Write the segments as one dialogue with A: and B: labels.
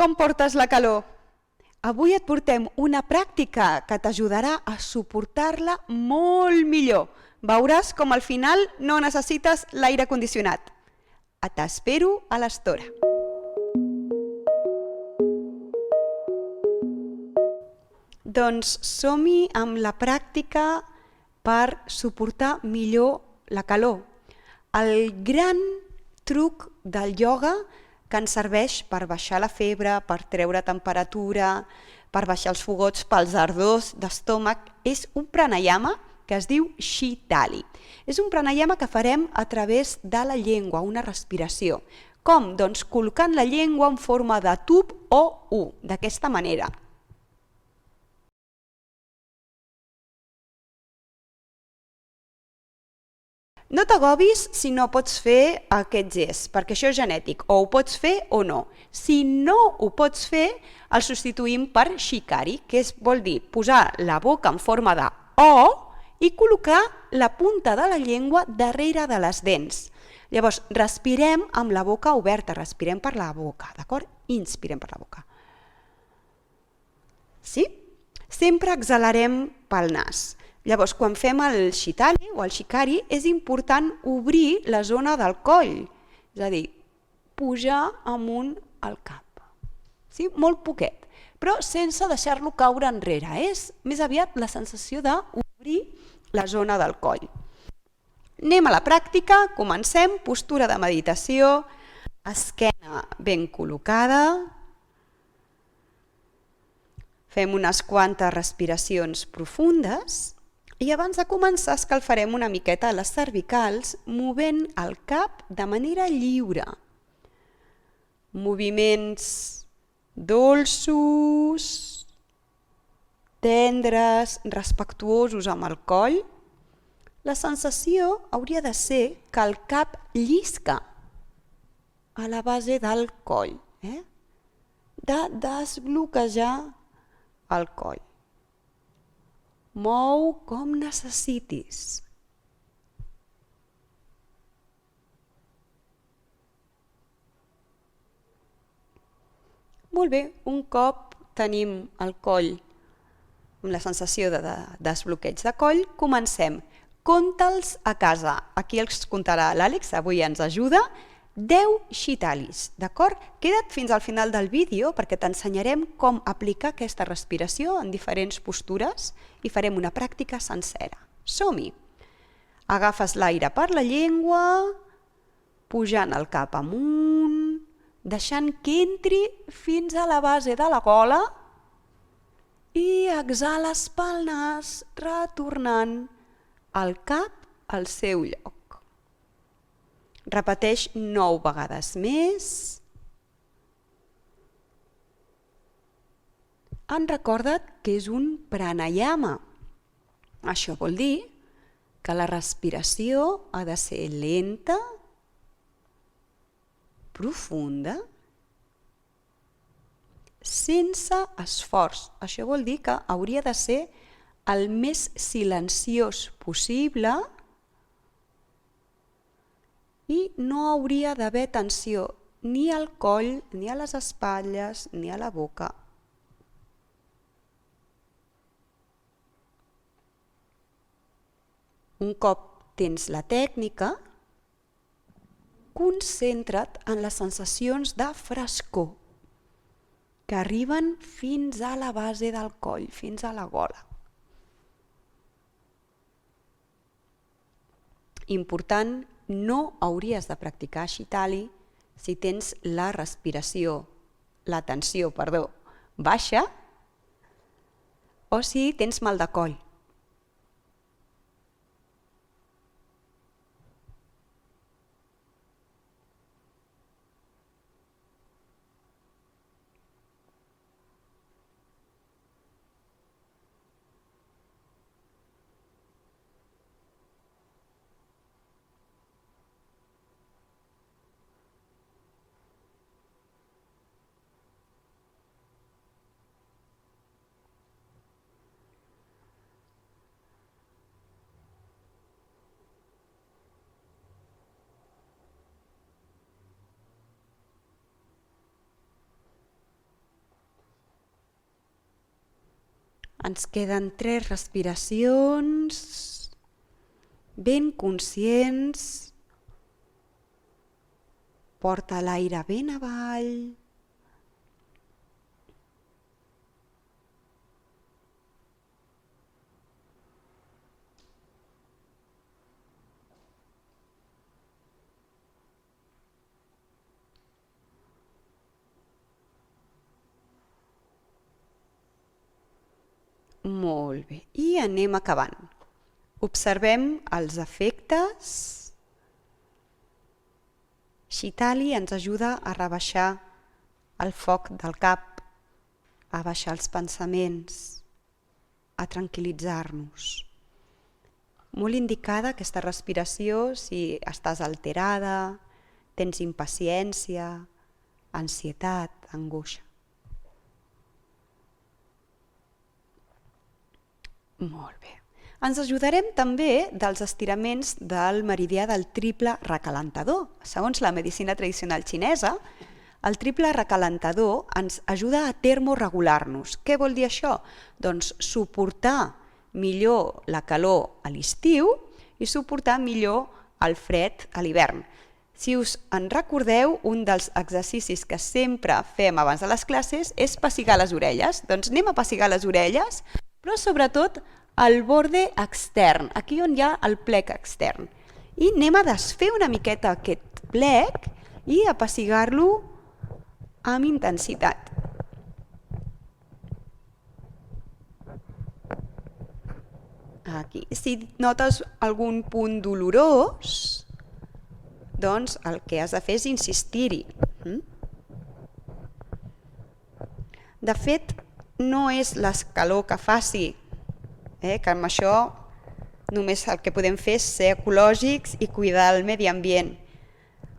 A: Com portes la calor? Avui et portem una pràctica que t'ajudarà a suportar-la molt millor. Veuràs com al final no necessites l'aire condicionat. T'espero a l'estora. Doncs som-hi amb la pràctica per suportar millor la calor. El gran truc del ioga que ens serveix per baixar la febre, per treure temperatura, per baixar els fogots pels ardors d'estómac, és un pranayama que es diu Shitali. És un pranayama que farem a través de la llengua, una respiració. Com? Doncs col·locant la llengua en forma de tub o U, d'aquesta manera. No t'agobis si no pots fer aquest gest, perquè això és genètic, o ho pots fer o no. Si no ho pots fer, el substituïm per shikari, que vol dir posar la boca en forma de O i col·locar la punta de la llengua darrere de les dents. Llavors, respirem amb la boca oberta, respirem per la boca, d'acord? Inspirem per la boca. Sí? Sempre exhalarem pel nas. Llavors, quan fem el shitali o el shikari, és important obrir la zona del coll, és a dir, pujar amunt al cap. Sí? Molt poquet, però sense deixar-lo caure enrere. És més aviat la sensació d'obrir la zona del coll. Anem a la pràctica, comencem, postura de meditació, esquena ben col·locada. Fem unes quantes respiracions profundes. I abans de començar escalfarem una miqueta les cervicals movent el cap de manera lliure. Moviments dolços, tendres, respectuosos amb el coll. La sensació hauria de ser que el cap llisca a la base del coll, de desbloquejar el coll. Mou com necessitis. Molt bé, un cop tenim el coll amb la sensació de desbloqueig de coll, comencem. Compta'ls a casa. Aquí els comptarà l'Àlex, avui ens ajuda. 10 shitalis, d'acord? Queda't fins al final del vídeo perquè t'ensenyarem com aplicar aquesta respiració en diferents postures i farem una pràctica sencera. Som-hi! Agafes l'aire per la llengua, pujant el cap amunt, deixant que entri fins a la base de la gola i exhales pel nas, retornant el cap al seu lloc. Repeteix 9 vegades més. Recorda't que és un pranayama. Això vol dir que la respiració ha de ser lenta, profunda, sense esforç. Això vol dir que hauria de ser el més silenciós possible i no hauria d'haver tensió ni al coll, ni a les espatlles, ni a la boca. Un cop tens la tècnica, concentra't en les sensacions de frescor que arriben fins a la base del coll, fins a la gola. Important, no hauries de practicar shitali si tens la tensió baixa o si tens mal de coll. Ens queden 3 respiracions ben conscients. Porta l'aire ben avall. Molt bé. I anem acabant. Observem els efectes. Shitali ens ajuda a rebaixar el foc del cap, a baixar els pensaments, a tranquil·litzar-nos. Molt indicada aquesta respiració si estàs alterada, tens impaciència, ansietat, angoixa. Molt bé. Ens ajudarem també dels estiraments del meridià del triple recalentador. Segons la medicina tradicional xinesa, el triple recalentador ens ajuda a termoregular-nos. Què vol dir això? Doncs suportar millor la calor a l'estiu i suportar millor el fred a l'hivern. Si us en recordeu, un dels exercicis que sempre fem abans de les classes és pessigar les orelles. Doncs anem a pessigar les orelles, però sobretot al borde extern, aquí on hi ha el plec extern. I anem a desfer una miqueta aquest plec i a pessigar-lo amb intensitat. Aquí. Si notes algun punt dolorós, doncs el que has de fer és insistir-hi. De fet, no és l'escalor que faci, que amb això només el que podem fer és ser ecològics i cuidar el medi ambient.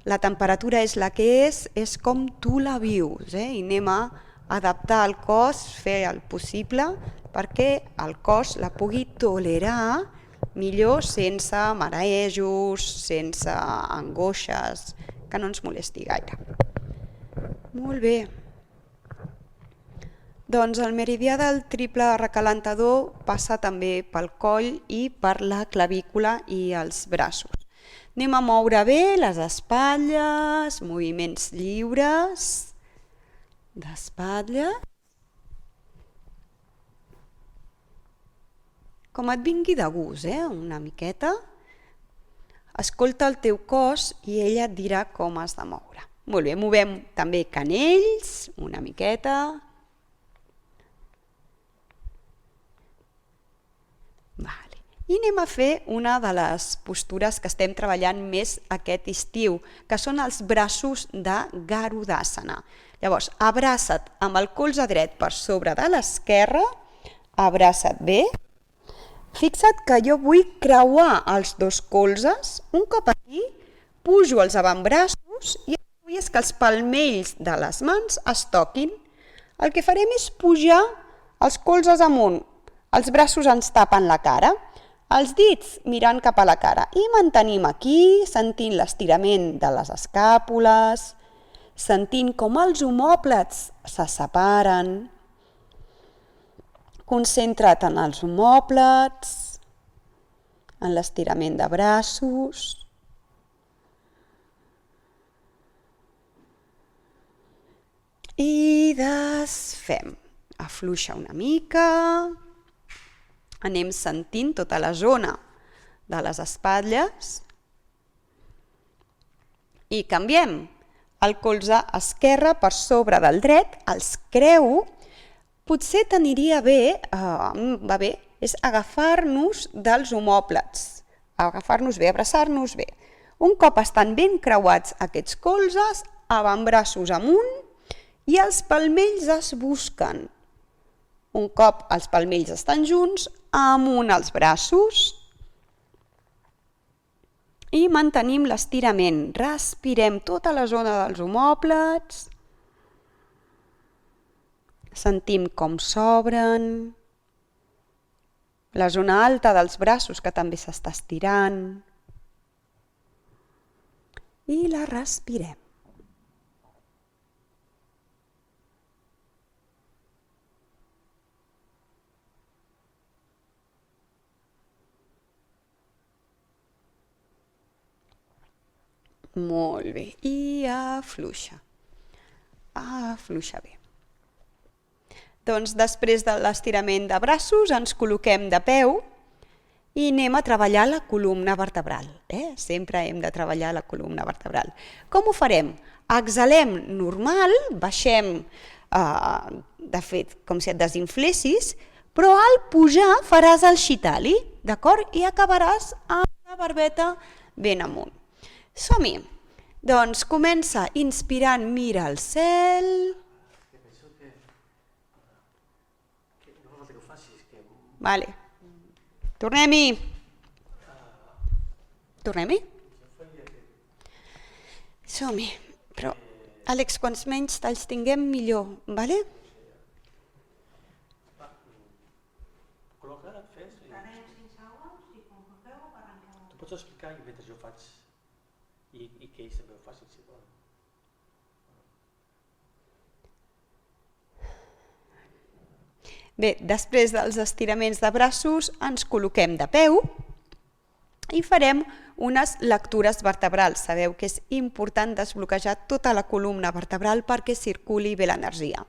A: La temperatura és la que és com tu la vius, i anem a adaptar el cos, fer el possible perquè el cos la pugui tolerar millor sense marejos, sense angoixes, que no ens molesti gaire. Molt bé. Doncs el meridià del triple recalentador passa també pel coll i per la clavícula i els braços. Anem a moure bé les espatlles, moviments lliures d'espatlla. Com et vingui de gust, una miqueta. Escolta el teu cos i ella et dirà com has de moure. Molt bé, movem també canells, una miqueta. I anem a fer una de les postures que estem treballant més aquest estiu, que són els braços de Garudasana. Llavors, abraça't amb el colze dret per sobre de l'esquerra, abraça't bé. Fixa't que jo vull creuar els dos colzes, un cop aquí, pujo els avantbraços i el que vull és que els palmells de les mans es toquin. El que farem és pujar els colzes amunt, els braços ens tapen la cara, els dits mirant cap a la cara i mantenim aquí, sentint l'estirament de les escàpules, sentint com els omòplats se separen. Concentra't en els omòplats, en l'estirament de braços. I desfem. Afluixa una mica. Anem sentint tota la zona de les espatlles i canviem. El colze esquerre per sobre del dret, els creu. Potser t'aniria bé, és agafar-nos dels omòplats, agafar-nos bé, abraçar-nos bé. Un cop estan ben creuats aquests colzes, avantbraços amunt i els palmells es busquen. Un cop els palmells estan junts, amunt els braços i mantenim l'estirament. Respirem tota la zona dels omòplats. Sentim com s'obren. La zona alta dels braços que també s'està estirant. I la respirem. Molt bé. I afluixa. Afluixa bé. Doncs després de l'estirament de braços ens col·loquem de peu i anem a treballar la columna vertebral. Sempre hem de treballar la columna vertebral. Com ho farem? Exhalem normal, baixem, de fet, com si et desinflessis, però al pujar faràs el Shitali, d'acord? I acabaràs amb la barbeta ben amunt. Som-hi. Doncs comença inspirant, mira el cel. Vale. Tornem-hi. Tornem-hi? Som-hi. Però, Àlex, quants menys talls tinguem, millor, vale?
B: Tu pots explicar i mentre jo faig i que ells també ho facin, si volen.
A: Bé, després dels estiraments de braços ens col·loquem de peu i farem unes lectures vertebrals. Sabeu que és important desbloquejar tota la columna vertebral perquè circuli bé l'energia.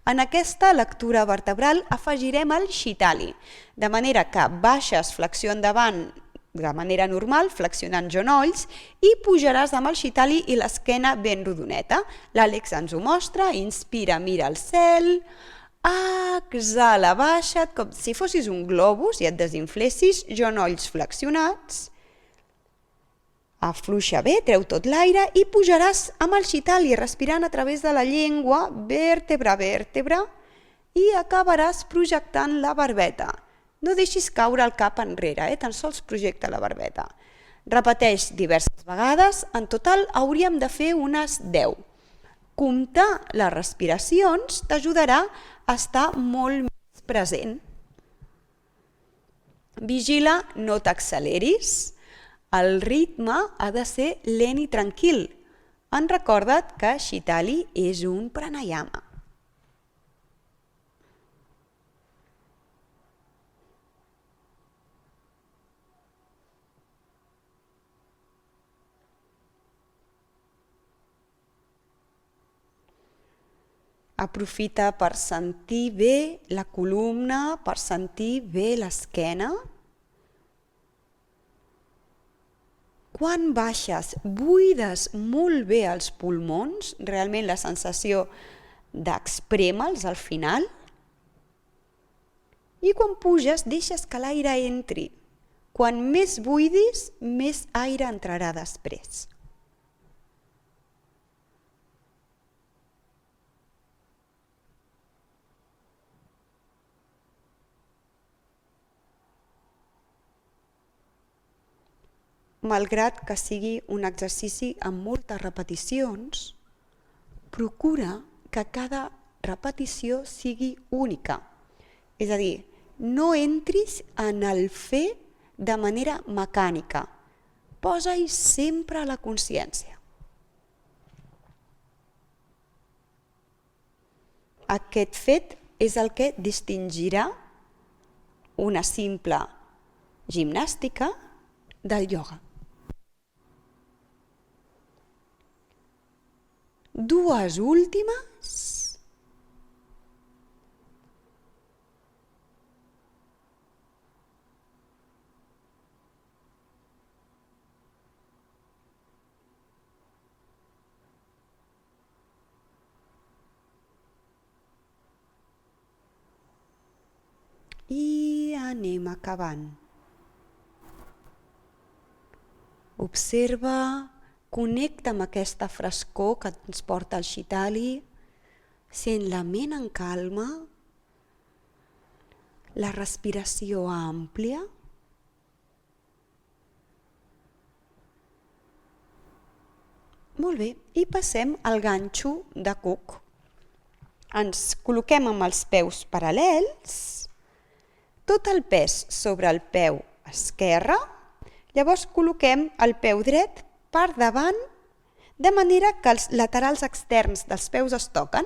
A: En aquesta lectura vertebral afegirem el Shitali, de manera que baixes flexió endavant de manera normal, flexionant genolls, i pujaràs amb el Shitali i l'esquena ben rodoneta. L'Àlex ens ho mostra, inspira, mira el cel, exhala, baixa't, com si fossis un globus i et desinflessis, genolls flexionats, afluixa bé, treu tot l'aire i pujaràs amb el Shitali, respirant a través de la llengua, vèrtebra a vèrtebra, i acabaràs projectant la barbeta. No deixis caure el cap enrere, tan sols projecta la barbeta. Repeteix diverses vegades, en total hauríem de fer unes 10. Comptar les respiracions t'ajudarà a estar molt més present. Vigila, no t'acceleris. El ritme ha de ser lent i tranquil. Recorda't que Shitali és un pranayama. Aprofita per sentir bé la columna, per sentir bé l'esquena. Quan baixes, buides molt bé els pulmons, realment la sensació d'exprema'ls al final. I quan puges, deixes que l'aire entri. Quan més buidis, més aire entrarà després. Malgrat que sigui un exercici amb moltes repeticions, procura que cada repetició sigui única. És a dir, no entris en el fer de manera mecànica. Posa-hi sempre la consciència. Aquest fet és el que distingirà una simple gimnàstica del ioga. Dues últimes. I anem acabant. Observa, connecta amb aquesta frescor que ens porta el Shitali, sent la ment en calma, la respiració àmplia. Molt bé, i passem al ganxo de cuc. Ens col·loquem amb els peus paral·lels, tot el pes sobre el peu esquerre. Llavors col·loquem el peu dret per davant, de manera que els laterals externs dels peus es toquen.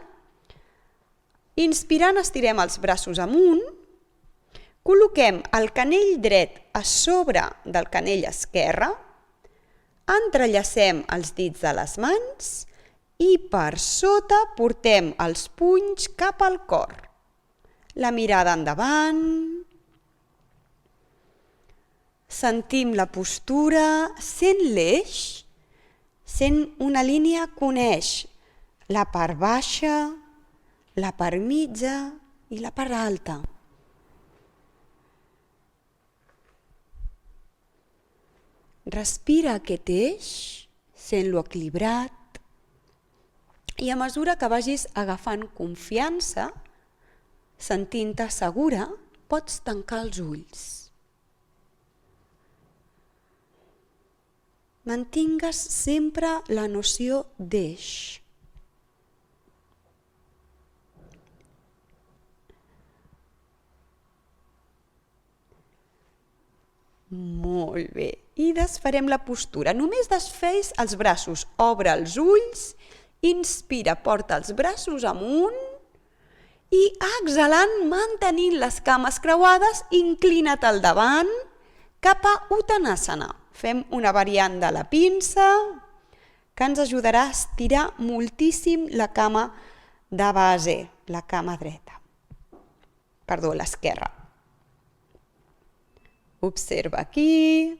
A: Inspirant, estirem els braços amunt, col·loquem el canell dret a sobre del canell esquerre, Entrellacem els dits de les mans i per sota portem els punys cap al cor. La mirada endavant. Sentim la postura, sent l'eix, sent una línia que uneix la part baixa, la part mitja i la part alta. Respira aquest eix, sent-lo equilibrat, i a mesura que vagis agafant confiança, sentint-te segura, pots tancar els ulls. Mantingues sempre la noció d'eix. Molt bé. I desfarem la postura. Només desfeis els braços. Obre els ulls, inspira, porta els braços amunt i exhalant, mantenint les cames creuades, inclina't al davant cap a Uttanasana. Fem una variant de la pinça que ens ajudarà a estirar moltíssim la cama de base, la cama dreta. Perdó, l'esquerra. Observa aquí.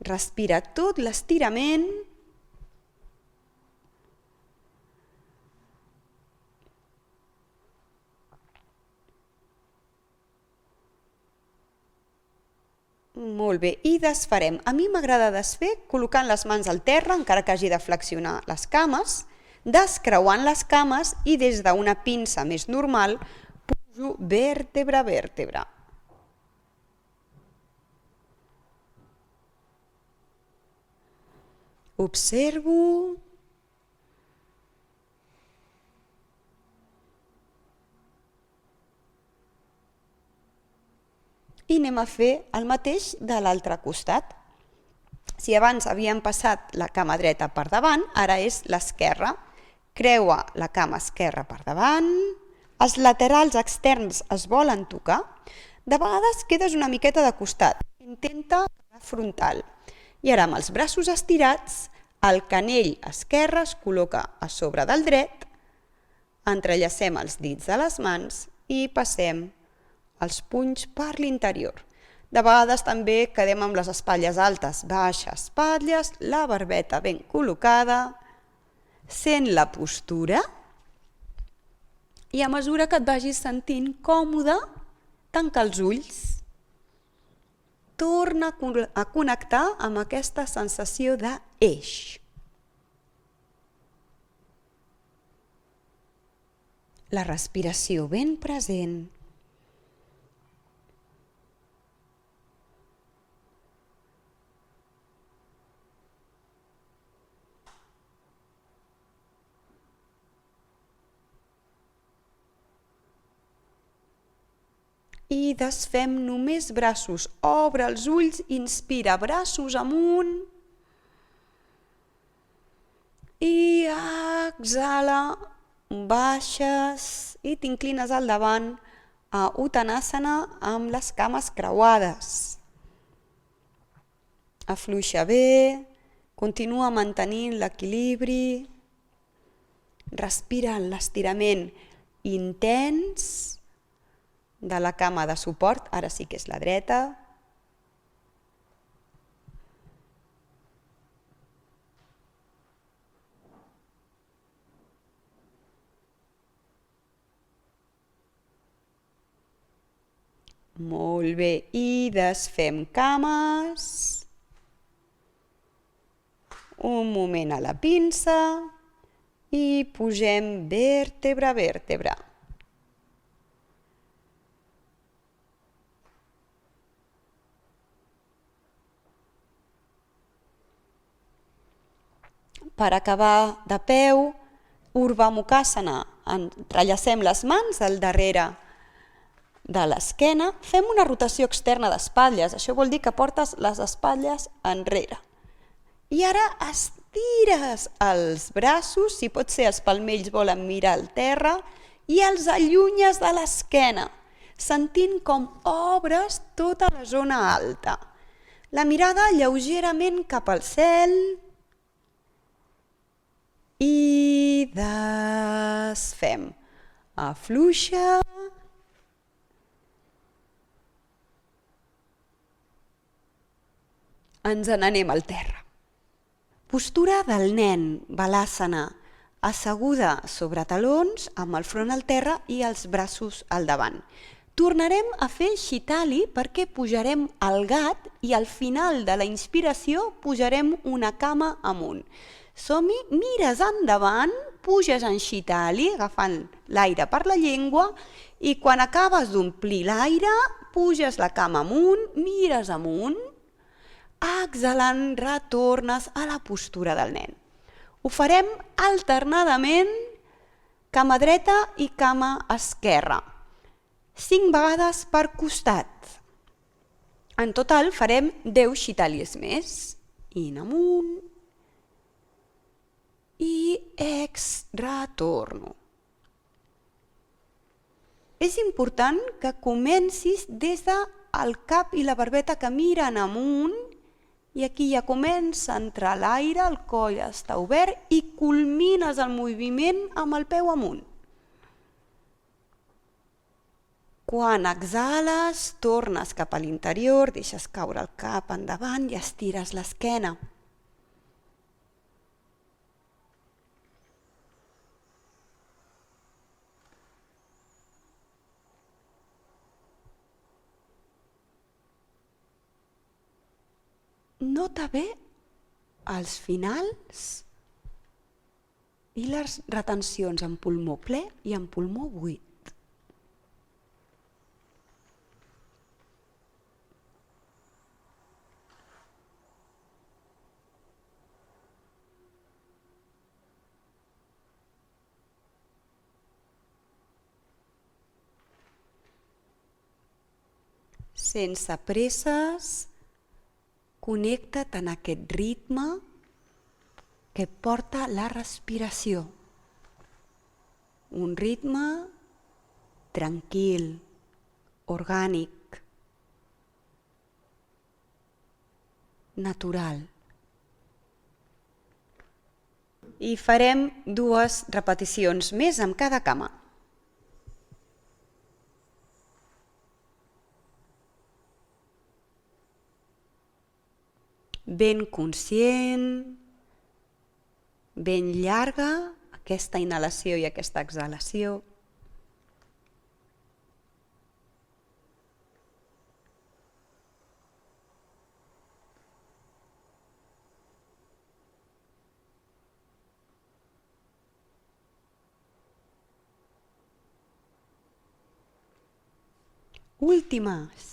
A: Respira tot l'estirament. Molt bé, i desfarem. A mi m'agrada desfer col·locant les mans al terra, encara que hagi de flexionar les cames, descreuant les cames i des d'una pinça més normal pujo vèrtebra a vèrtebra. Observo. I anem a fer el mateix de l'altre costat. Si abans havíem passat la cama dreta per davant, ara és l'esquerra. Creua la cama esquerra per davant, els laterals externs es volen tocar, de vegades quedes una miqueta de costat, intenta quedar frontal. I ara amb els braços estirats, el canell esquerre es col·loca a sobre del dret, entrellacem els dits de les mans i passem els punys per l'interior. De vegades també quedem amb les espatlles altes, baixes espatlles, la barbeta ben col·locada, sent la postura i a mesura que et vagis sentint còmode, tanca els ulls. Torna a connectar amb aquesta sensació d'eix. La respiració ben present. I desfem només braços. Obre els ulls, inspira, braços amunt. I exhala, baixes i t'inclines al davant a Uttanasana amb les cames creuades. Afluixa bé, continua mantenint l'equilibri. Respira l'estirament intens de la cama de suport, ara sí que és la dreta. Molt bé, i desfem cames. Un moment a la pinça i pugem vèrtebra a vèrtebra. Per acabar de peu, Urdhva Mukasana, entrellacem les mans al darrere de l'esquena, fem una rotació externa d'espatlles, això vol dir que portes les espatlles enrere. I ara estires els braços, si pot ser els palmells volen mirar al terra, i els allunyes de l'esquena, sentint com obres tota la zona alta. La mirada lleugerament cap al cel i desfem. Afluixa. Ens n'anem al terra. Postura del nen, balàsana, asseguda sobre talons amb el front al terra i els braços al davant. Tornarem a fer Shitali perquè pujarem el gat i al final de la inspiració pujarem una cama amunt. Som-hi, mires endavant, puges en Shitali agafant l'aire per la llengua i quan acabes d'omplir l'aire puges la cama amunt, mires amunt, exhalant retornes a la postura del nen. Ho farem alternadament cama dreta i cama esquerra. 5 vegades per costat. En total farem 10 Shitalis més. In amunt i retorno. És important que comencis des del cap i la barbeta que miren amunt i aquí ja comença a entrar l'aire, el coll està obert i culmines el moviment amb el peu amunt. Quan exhales, tornes cap a l'interior, deixes caure el cap endavant i estires l'esquena. Nota bé els finals i les retencions en pulmó ple i en pulmó buit. Sense presses, connecta't en aquest ritme que porta la respiració. Un ritme tranquil, orgànic, natural. I farem 2 repeticions més amb cada cama. Ben conscient, ben llarga, aquesta inhalació i aquesta exhalació. Últimes.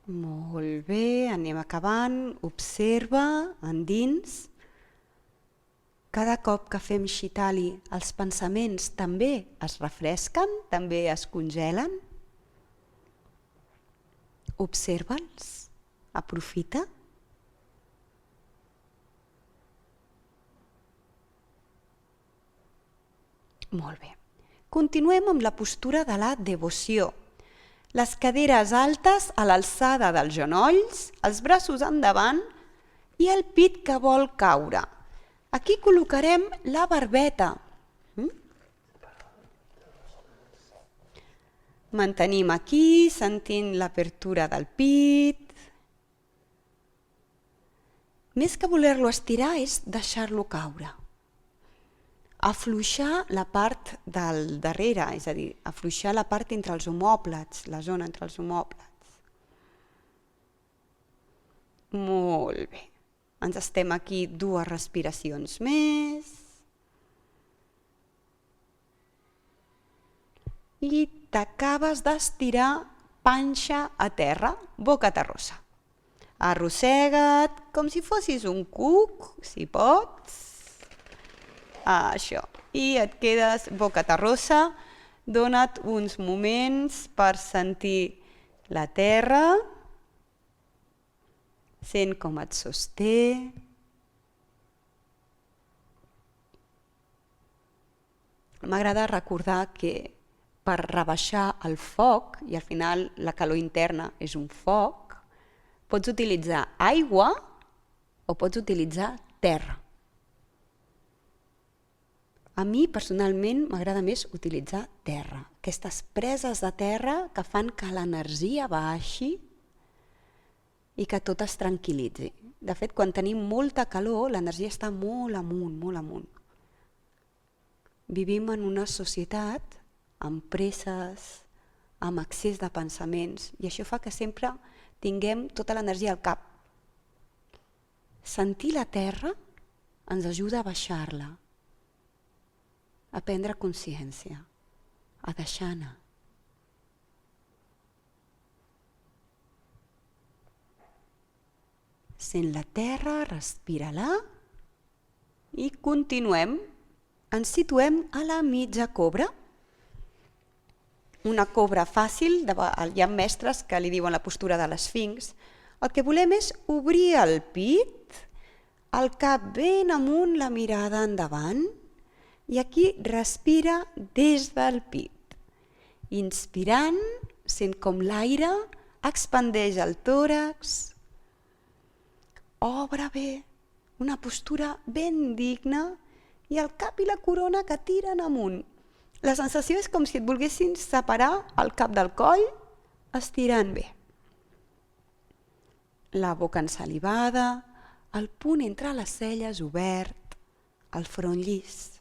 A: Molt bé, anem acabant. Observa endins. Cada cop que fem Shitali, els pensaments també es refresquen, també es congelen. Observa'ls, aprofita. Molt bé. Continuem amb la postura de la devoció. Les caderes altes a l'alçada dels genolls, els braços endavant i el pit que vol caure. Aquí col·locarem la barbeta. Mantenim aquí, sentint l'apertura del pit. Més que voler-lo estirar és deixar-lo caure. Afluixar la part del darrere, és a dir, afluixar la part entre els omòplats, la zona entre els omòplats. Molt bé. Ens estem aquí 2 respiracions més. I t'acabes d'estirar panxa a terra, boca terrosa. Arrossega't com si fossis un cuc, si pots. Això. I et quedes boca terrossa. Dona't uns moments per sentir la terra. Sent com et sosté. M'agrada recordar que per rebaixar el foc, i al final la calor interna és un foc, pots utilitzar aigua o pots utilitzar terra. A mi personalment m'agrada més utilitzar terra, aquestes preses de terra que fan que l'energia baixi i que tot es tranquil·litzi. De fet, quan tenim molta calor, l'energia està molt amunt, molt amunt. Vivim en una societat amb presses, amb excés de pensaments, i això fa que sempre tinguem tota l'energia al cap. Sentir la terra ens ajuda a baixar-la, a prendre consciència, a deixar anar. Sent la terra, respira-la i continuem. Ens situem a la mitja cobra. Una cobra fàcil, hi ha mestres que li diuen la postura de l'esfinx. El que volem és obrir el pit, el cap ben amunt, la mirada endavant, i aquí respira des del pit. Inspirant, sent com l'aire expandeix el tòrax, obre bé, una postura ben digna, i el cap i la corona que tiren amunt. La sensació és com si et volguessin separar el cap del coll, estirant bé. La boca ensalivada, el punt entre les celles obert, el front llis.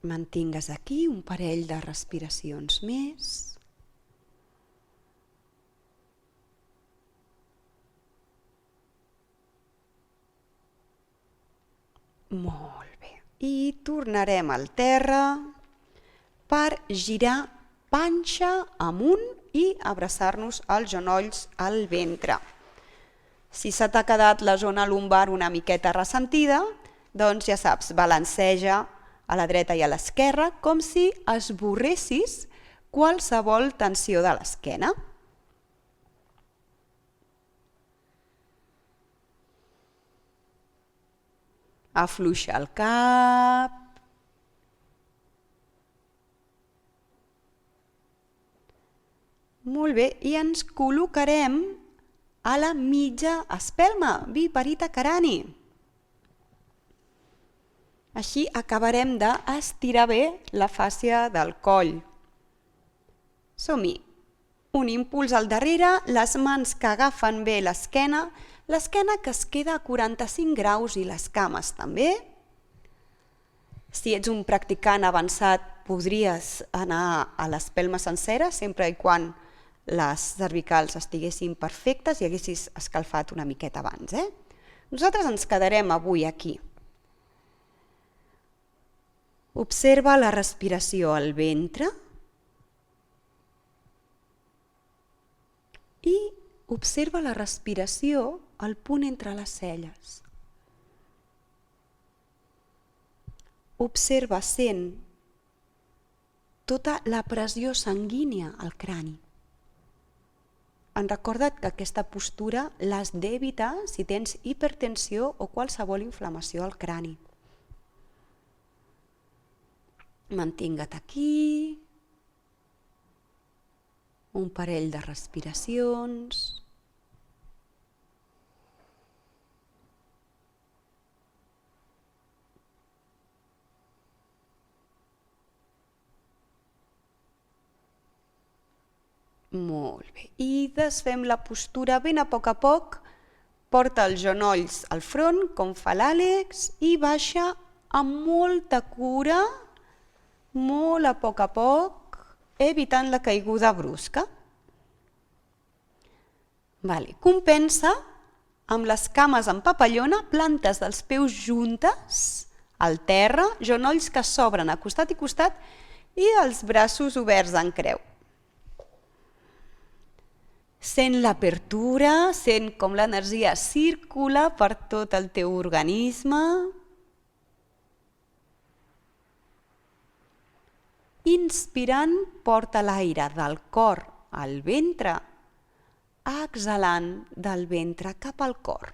A: Mantingues aquí un parell de respiracions més. Molt bé. I tornarem al terra per girar panxa amunt i abraçar-nos els genolls al ventre. Si se t'ha quedat la zona lumbar una miqueta ressentida, doncs ja saps, balanceja a la dreta i a l'esquerra com si esborressis qualsevol tensió de l'esquena. Afluixa el cap. Molt bé, i ens col·locarem a la mitja espelma, viparita carani. Així acabarem d'estirar bé la fàscia del coll. Som-hi. Un impuls al darrere, les mans que agafen bé l'esquena que es queda a 45 graus i les cames també. Si ets un practicant avançat, podries anar a l'espelma sencera, sempre i quan les cervicals estiguessin perfectes i haguessis escalfat una miqueta abans. Nosaltres ens quedarem avui aquí. Observa la respiració al ventre i observa la respiració al punt entre les celles. Observa, sent tota la pressió sanguínia al crani. Recorda't que aquesta postura l'has d'evitar si tens hipertensió o qualsevol inflamació al crani. Mantinga't aquí. Un parell de respiracions. Molt bé. I desfem la postura ben a poc. Porta els genolls al front, com fa l'Àlex, i baixa amb molta cura, molt a poc, evitant la caiguda brusca. Compensa amb les cames en papallona, plantes dels peus juntes al terra, genolls que s'obren a costat i costat i els braços oberts en creu. Sent l'apertura, sent com l'energia circula per tot el teu organisme. Inspirant, porta l'aire del cor al ventre, exhalant del ventre cap al cor.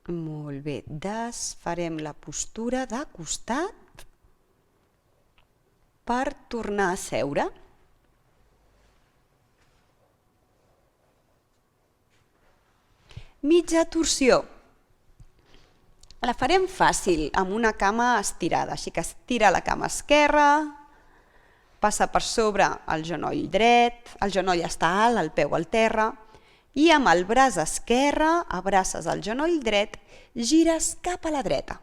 A: Molt bé, desfarem la postura de costat per tornar a seure. Mitja torsió. La farem fàcil, amb una cama estirada, així que estira la cama esquerra, passa per sobre el genoll dret, el genoll està alt, el peu al terra, i amb el braç esquerre abraces el genoll dret, gires cap a la dreta.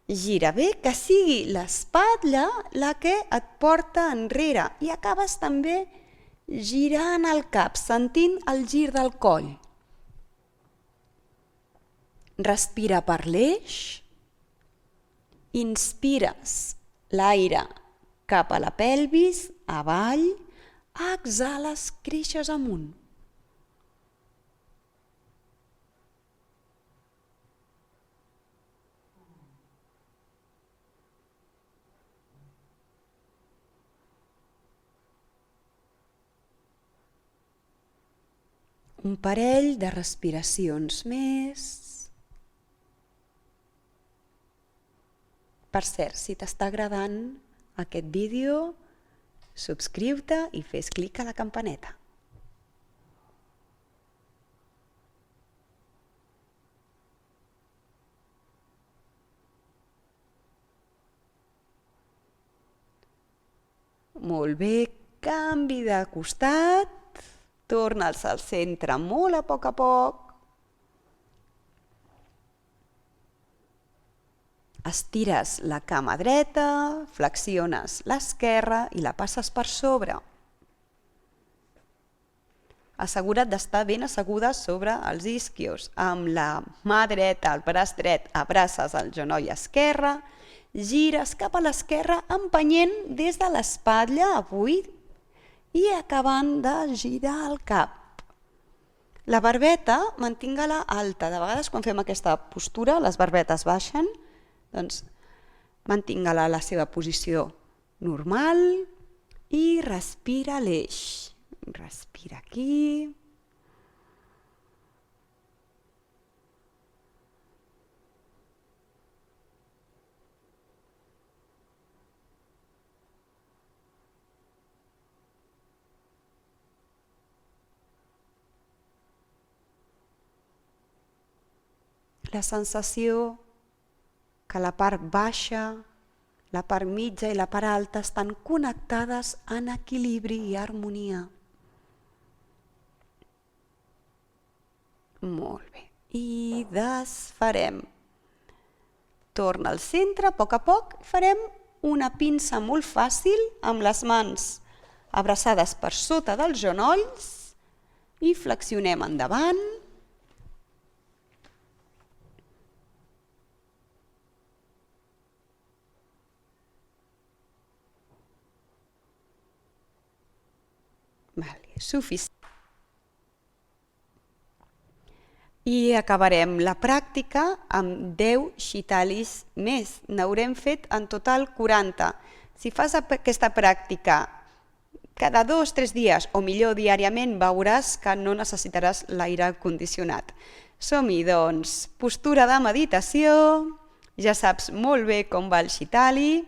A: Gira bé, que sigui l'espatlla la que et porta enrere i acabes també girant el cap, sentint el gir del coll. Respira per l'eix, inspires l'aire cap a la pelvis, avall, exhales, creixes amunt. Un parell de respiracions més. Per cert, si t'està agradant aquest vídeo, subscriu-te i fes clic a la campaneta. Molt bé, canvi de costat, torna'ls al centre molt a poc. Estires la cama dreta, flexiones l'esquerra i la passes per sobre. Assegura't d'estar ben asseguda sobre els isquios. Amb la mà dreta, el braç dret, abraces el genoll esquerre, gires cap a l'esquerra empenyent des de l'espatlla avui i acabant de girar el cap. La barbeta, mantinga-la alta. De vegades quan fem aquesta postura les barbetes baixen, doncs mantinga-la a la seva posició normal i respira l'eix. Respira aquí. La sensació que la part baixa, la part mitja i la part alta estan connectades en equilibri i harmonia. Molt bé. I desfarem. Torna al centre, a poc, farem una pinça molt fàcil amb les mans abraçades per sota dels genolls i flexionem endavant. Suficient. I acabarem la pràctica amb 10 shitalis més. N'haurem fet en total 40. Si fas aquesta pràctica cada 2 o 3 dies, o millor diàriament, veuràs que no necessitaràs l'aire condicionat. Som-hi, doncs, postura de meditació, ja saps molt bé com va el shitali.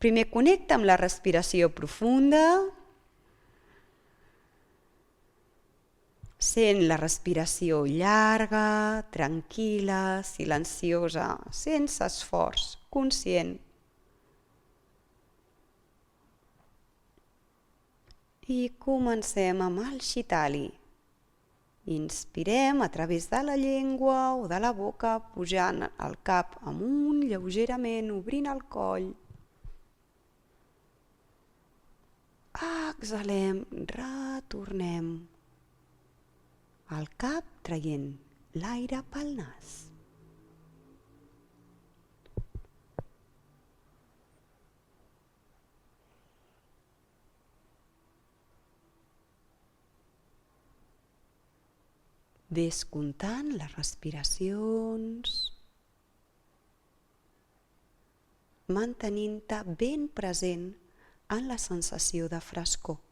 A: Primer connecta amb la respiració profunda. Sent la respiració llarga, tranquil·la, silenciosa, sense esforç, conscient. I comencem amb el shitali. Inspirem a través de la llengua o de la boca, pujant el cap amunt lleugerament, obrint el coll. Exhalem, retornem el cap traient l'aire pel nas. Descomptant les respiracions, mantenint-te ben present en la sensació de frescor.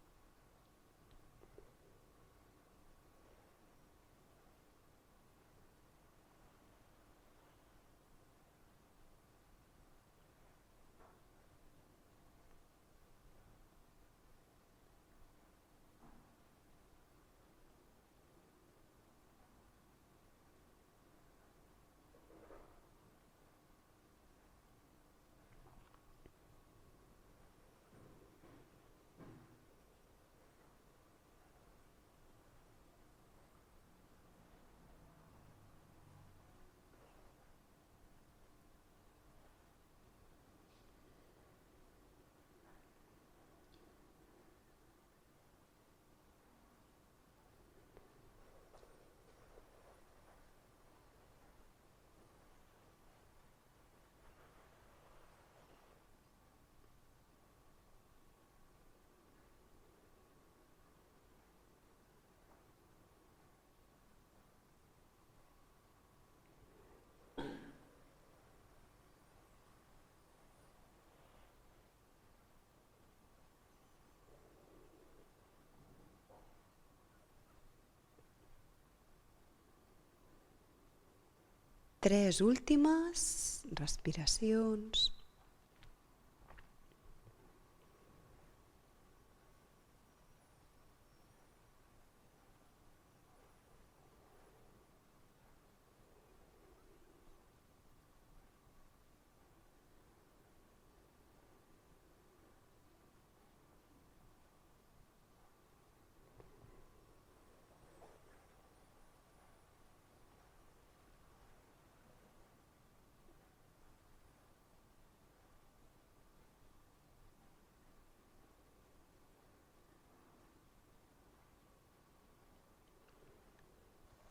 A: Tres últimes respiracions.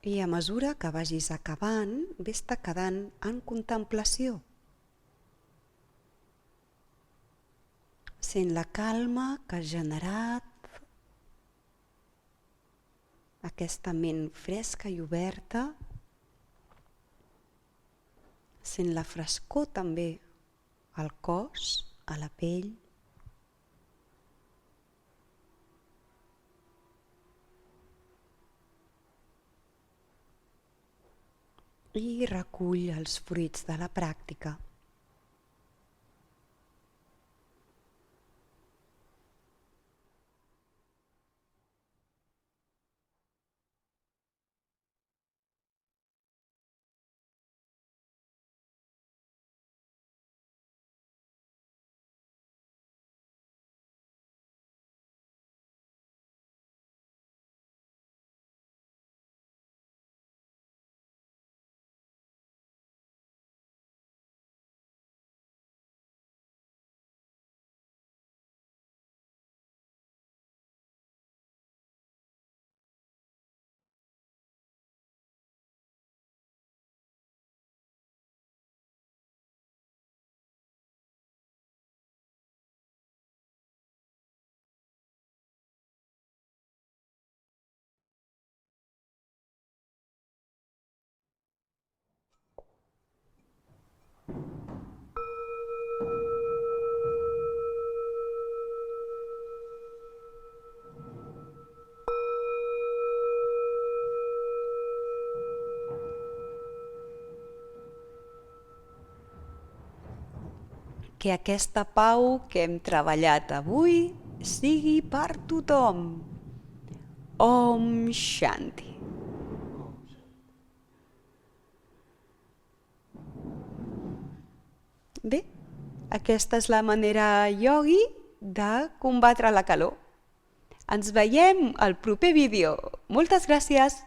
A: I a mesura que vagis acabant, vés-te quedant en contemplació. Sent la calma que ha generat aquesta ment fresca i oberta. Sent la frescor també al cos, a la pell. I recull els fruits de la pràctica. Que aquesta pau que hem treballat avui sigui per tothom. Om Shanti. Bé, aquesta és la manera iogui de combatre la calor. Ens veiem al proper vídeo. Moltes gràcies!